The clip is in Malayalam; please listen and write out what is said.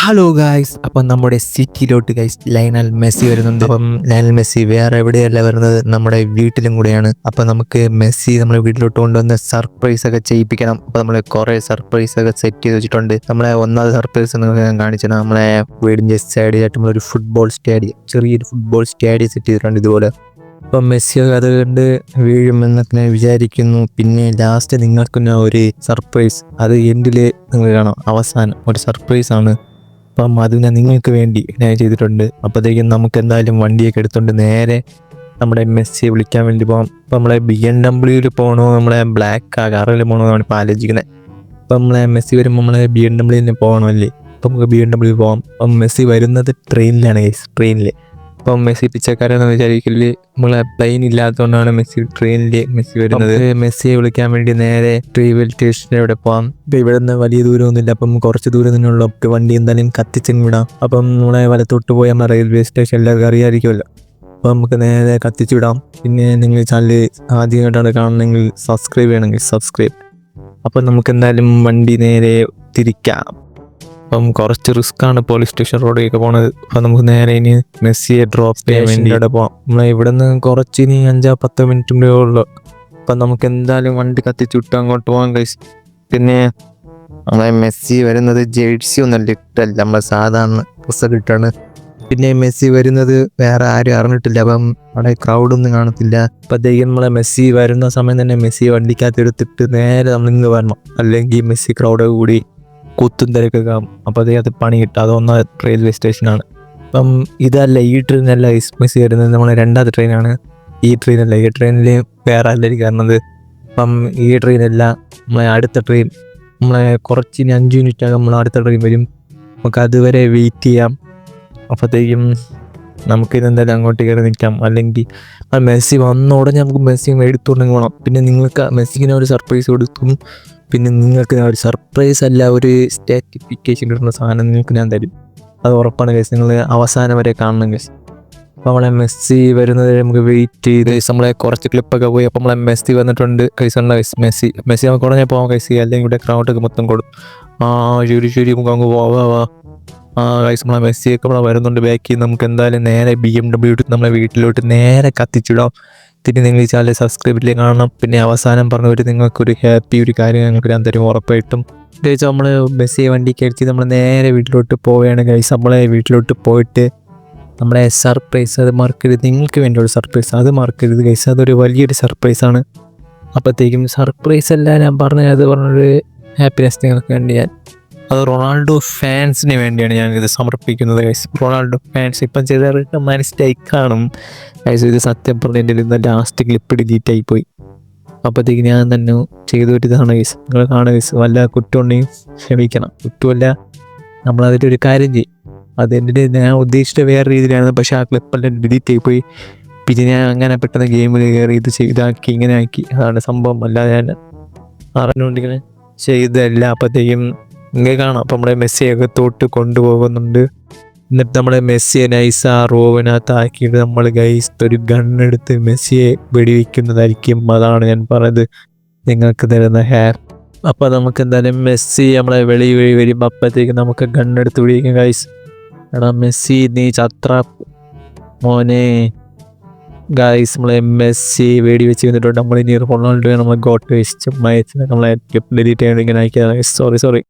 ഹലോ ഗായ്സ്, അപ്പം നമ്മുടെ സിറ്റിയിലോട്ട് ഗൈസ് ലയണൽ മെസ്സി വരുന്നുണ്ട്. അപ്പം ലയണൽ മെസ്സി വേറെ എവിടെയല്ല വരുന്നത്, നമ്മുടെ വീട്ടിലും കൂടെയാണ്. അപ്പം നമുക്ക് മെസ്സി നമ്മുടെ വീട്ടിലോട്ട് കൊണ്ടുവന്ന് സർപ്രൈസ് ഒക്കെ ചെയ്യിപ്പിക്കണം. അപ്പം നമ്മൾ കുറെ സർപ്രൈസ് ഒക്കെ സെറ്റ് ചെയ്ത് വെച്ചിട്ടുണ്ട്. നമ്മളെ ഒന്നാമത് സർപ്രൈസ് നിങ്ങൾക്ക് ഞാൻ കാണിച്ചാൽ നമ്മളെ വീടിന്റെ സൈഡിലായിട്ട് നമ്മളൊരു ഫുട്ബോൾ സ്റ്റേഡിയം, ചെറിയൊരു ഫുട്ബോൾ സ്റ്റേഡിയം സെറ്റ് ചെയ്തിട്ടുണ്ട് ഇതുപോലെ. അപ്പം മെസ്സി അത് കണ്ട് വീഴുമെന്നൊക്കെ ഞാൻ വിചാരിക്കുന്നു. പിന്നെ ലാസ്റ്റ് നിങ്ങൾക്ക് ഞാൻ ഒരു സർപ്രൈസ്, അത് എൻഡില് നിങ്ങൾ കാണാം, അവസാനം ഒരു സർപ്രൈസ് ആണ്. അപ്പം അത് ഞാൻ നിങ്ങൾക്ക് വേണ്ടി ഞാൻ ചെയ്തിട്ടുണ്ട്. അപ്പോഴത്തേക്കും നമുക്ക് എന്തായാലും വണ്ടിയൊക്കെ എടുത്തുകൊണ്ട് നേരെ നമ്മുടെ മെസ്സിയെ വിളിക്കാൻ വേണ്ടി പോകാം. അപ്പം നമ്മളെ BMW പോകണോ നമ്മളെ ബ്ലാക്ക് കാറിൽ പോകണോ എന്നാണ് ഇപ്പോൾ ആലോചിക്കുന്നത്. അപ്പം നമ്മളെ മെസ്സി വരുമ്പോൾ നമ്മളെ BMW പോകണമല്ലേ. അപ്പം നമുക്ക് BMW പോകാം. അപ്പം മെസ്സി വരുന്നത് ട്രെയിനിലാണ് ഗൈസ്, ട്രെയിനിൽ. അപ്പം മെസ്സി പിച്ചക്കാരെന്ന് വിചാരിക്കല്, നമ്മളെ പ്ലെയിൻ ഇല്ലാത്തതുകൊണ്ടാണ് മെസ്സി വരുന്നത്. മെസ്സിയെ വിളിക്കാൻ വേണ്ടി നേരെ റെയിൽവേ സ്റ്റേഷനിലൂടെ പോകാം. ഇപ്പം ഇവിടെ നിന്ന് വലിയ ദൂരമൊന്നുമില്ല, അപ്പം കുറച്ച് ദൂരം തന്നെയുള്ള വണ്ടി എന്തായാലും കത്തിച്ചങ്ങ് വിടാം. അപ്പം നമ്മളെ വലത്തോട്ട് പോയി നമ്മുടെ റെയിൽവേ സ്റ്റേഷൻ എല്ലാവർക്കും അറിയാമായിരിക്കുമല്ലോ. അപ്പം നമുക്ക് നേരെ കത്തിച്ചു വിടാം. പിന്നെ നിങ്ങൾ ചാനൽ ആദ്യമായിട്ടാണ് കാണണമെങ്കിൽ സബ്സ്ക്രൈബ് ചെയ്യണമെങ്കിൽ സബ്സ്ക്രൈബ്. അപ്പം നമുക്ക് എന്തായാലും വണ്ടി നേരെ തിരിക്കാം. അപ്പം കുറച്ച് റിസ്ക് ആണ് പോലീസ് സ്റ്റേഷൻ റോഡിലേക്ക് പോണത്. അപ്പം നമുക്ക് നേരെ ഇനി മെസ്സിയെ ഡ്രോപ്പ് ചെയ്യാൻ വേണ്ടി അവിടെ പോവാം. നമ്മളെ ഇവിടെ നിന്ന് കുറച്ച് ഇനി 5-10 മിനിറ്റും ഉള്ളു. അപ്പം നമുക്ക് എന്തായാലും വണ്ടി കത്തിച്ചു വിട്ട് അങ്ങോട്ട് പോകാൻ കഴിച്ചു. പിന്നെ നമ്മളെ മെസ്സി വരുന്നത് ജേഴ്സി ഒന്നും ഇട്ടല്ല, നമ്മളെ സാധാരണ ഡ്രസ്സൊക്കെ ഇട്ടാണ്. പിന്നെ മെസ്സി വരുന്നത് വേറെ ആരും അറിഞ്ഞിട്ടില്ല. അപ്പം അവിടെ ക്രൗഡൊന്നും കാണത്തില്ല. അപ്പോഴത്തേക്കും നമ്മളെ മെസ്സി വരുന്ന സമയം തന്നെ മെസ്സിയെ വണ്ടിക്കകത്ത് എടുത്തിട്ട് നേരെ നമ്മളിങ്ങ് വരണം, അല്ലെങ്കിൽ മെസ്സി ക്രൗഡ് കൂടി കുത്തും തിരക്കൊക്കെ ആകും. അപ്പോൾ അദ്ദേഹത്തെ പണി കിട്ടും. അതൊന്ന റെയിൽവേ സ്റ്റേഷനാണ്. അപ്പം ഇതല്ല, ഈ ട്രെയിനല്ല മെസ്സി വരുന്നത്, നമ്മളെ രണ്ടാമത്തെ ട്രെയിനാണ്. ഈ ട്രെയിനല്ല, ഈ ട്രെയിനിൽ വേറെ അല്ലായിരിക്കും കാരണം. അപ്പം ഈ ട്രെയിനല്ല, നമ്മളെ അടുത്ത ട്രെയിൻ, നമ്മളെ കുറച്ചിനി 5 മിനിറ്റാകും നമ്മൾ അടുത്ത ട്രെയിൻ വരും. നമുക്ക് അതുവരെ വെയിറ്റ് ചെയ്യാം. അപ്പോഴത്തേക്കും നമുക്കിതെന്തായാലും അങ്ങോട്ട് കയറി നിൽക്കാം. അല്ലെങ്കിൽ ആ മെസ്സി വന്ന ഉടനെ നമുക്ക് മെസ്സി എടുത്തുകൊണ്ടെങ്കിൽ വേണം. പിന്നെ നിങ്ങൾക്ക് മെസ്സിക്കിനെ ഒരു സർപ്രൈസ് കൊടുക്കും. പിന്നെ നിങ്ങൾക്ക് ഒരു സർപ്രൈസ് അല്ല, ഒരു സ്റ്റാറ്റിഫിക്കേഷൻ കിട്ടുന്ന സാധനം നിങ്ങൾക്ക് ഞാൻ തരും. അത് ഉറപ്പാണ് കേസ്, നിങ്ങൾ അവസാനം വരെ കാണണം കേസ്. അപ്പോൾ നമ്മളെ മെസ്സി വരുന്നത് നമുക്ക് വെയിറ്റ് ചെയ്ത് നമ്മളെ കുറച്ച് ക്ലിപ്പൊക്കെ പോയി. അപ്പോൾ നമ്മളെ മെസ്സി വന്നിട്ടുണ്ട് കൈസ്. ഉണ്ട് കൈസ്, മെസ്സി നമുക്ക് ഉടനെ പോകാം കൈസ്, അല്ലെങ്കിൽ ഇവിടെ ക്രൗഡൊക്കെ മൊത്തം കൊടുക്കും. ശരി നമുക്ക് അങ്ങ് പോവാ. കൈസ് നമ്മളെ മെസ്സിയൊക്കെ ഇവിടെ വരുന്നുണ്ട് ബാക്കിൽ. നമുക്ക് എന്തായാലും നേരെ BMW നമ്മളെ വീട്ടിലോട്ട് നേരെ കത്തിച്ചിടാം. പിന്നെ നിങ്ങൾ ഈ ചാനൽ സബ്സ്ക്രൈബിലേക്ക് കാണണം. പിന്നെ അവസാനം പറഞ്ഞ നിങ്ങൾക്കൊരു ഹാപ്പി ഒരു കാര്യം ഞങ്ങൾക്ക് ഞാൻ തരും ഉറപ്പായിട്ടും. ചോദിച്ചാൽ നമ്മൾ മെസ്സിയെ വണ്ടിക്ക് അടിച്ച് നമ്മൾ നേരെ വീട്ടിലോട്ട് പോവുകയാണ് ഗൈസ്. നമ്മളെ വീട്ടിലോട്ട് പോയിട്ട് നമ്മളെ സർപ്രൈസ് അത് മറക്കരുത്, നിങ്ങൾക്ക് വേണ്ടിയുള്ള സർപ്രൈസ് അത് മറക്കരുത് ഗൈസ്. അതൊരു വലിയൊരു സർപ്രൈസാണ്. അപ്പോഴത്തേക്കും സർപ്രൈസ് അല്ല ഞാൻ പറഞ്ഞത്, അത് പറഞ്ഞൊരു ഹാപ്പിനെസ് നിങ്ങൾക്ക് വേണ്ടി അത് റൊണാൾഡോ ഫാൻസിന് വേണ്ടിയാണ് ഞാനിത് സമർപ്പിക്കുന്നത് ഗൈസ്. റൊണാൾഡോ ഫാൻസ് ഇപ്പം ചെയ്ത മനസ്സിലായി കാണും ഗൈസ്. ഇത് സത്യം പറഞ്ഞതിൻ്റെ ഇന്ന് ലാസ്റ്റ് ക്ലിപ്പ് ഡിലീറ്റ് ആയിപ്പോയി. അപ്പോഴത്തേക്ക് ഞാൻ തന്നെ ചെയ്തൊരിതാണ് ഗൈസ്. നിങ്ങൾ കാണുക ഗൈസ്, വല്ല കുറ്റമുണ്ടെങ്കിൽ ക്ഷമിക്കണം. കുറ്റമല്ല, നമ്മളതിൻ്റെ ഒരു കാര്യം ചെയ്യും. അതെൻ്റെ ഞാൻ ഉദ്ദേശിച്ച വേറെ രീതിയിലാണ്, പക്ഷേ ആ ക്ലിപ്പെല്ലാം ഡിലീറ്റ് ആയിപ്പോയി. പിന്നെ ഞാൻ അങ്ങനെ പെട്ടെന്ന് ഗെയിമിൽ കയറി ഇത് ചെയ്താക്കി ഇങ്ങനെ ആക്കി, അതാണ് സംഭവം. അല്ലാതെ ഞാൻ അറിഞ്ഞുകൊണ്ടിങ്ങനെ ചെയ്തല്ല. അപ്പോഴത്തേക്കും ഇങ്ങനെ കാണാം. അപ്പം നമ്മളെ മെസ്സിയൊക്കെ തൊട്ട് കൊണ്ടുപോകുന്നുണ്ട്. എന്നിട്ട് നമ്മളെ മെസ്സിയെ നൈസ് ആ റോവിനകത്ത് ആക്കിയിട്ട് നമ്മൾ ഗൈസ് ഒരു ഗണ്ണെടുത്ത് മെസ്സിയെ വെടിവെക്കുന്നതായിരിക്കും. അതാണ് ഞാൻ പറഞ്ഞത് നിങ്ങൾക്ക് തരുന്ന അപ്പോൾ നമുക്ക് എന്തായാലും മെസ്സി നമ്മളെ വെളി വരും. അപ്പോഴത്തേക്ക് നമുക്ക് ഗണ്ണെടുത്ത് വെടിവെക്കും ഗൈസ്. എടാ മെസ്സി നീ ചത്ര മോനെ. ഗൈസ് നമ്മളെ മെസ്സി വെടിവെച്ച് വന്നിട്ടുണ്ട്. നമ്മളിനി റൊണാൾഡോ നമ്മളെ ഗോട്ട് വെച്ച് നമ്മളെ ഡിലീറ്റ് ചെയ്യാൻ ഇങ്ങനെ അയക്കാതെ. സോറി.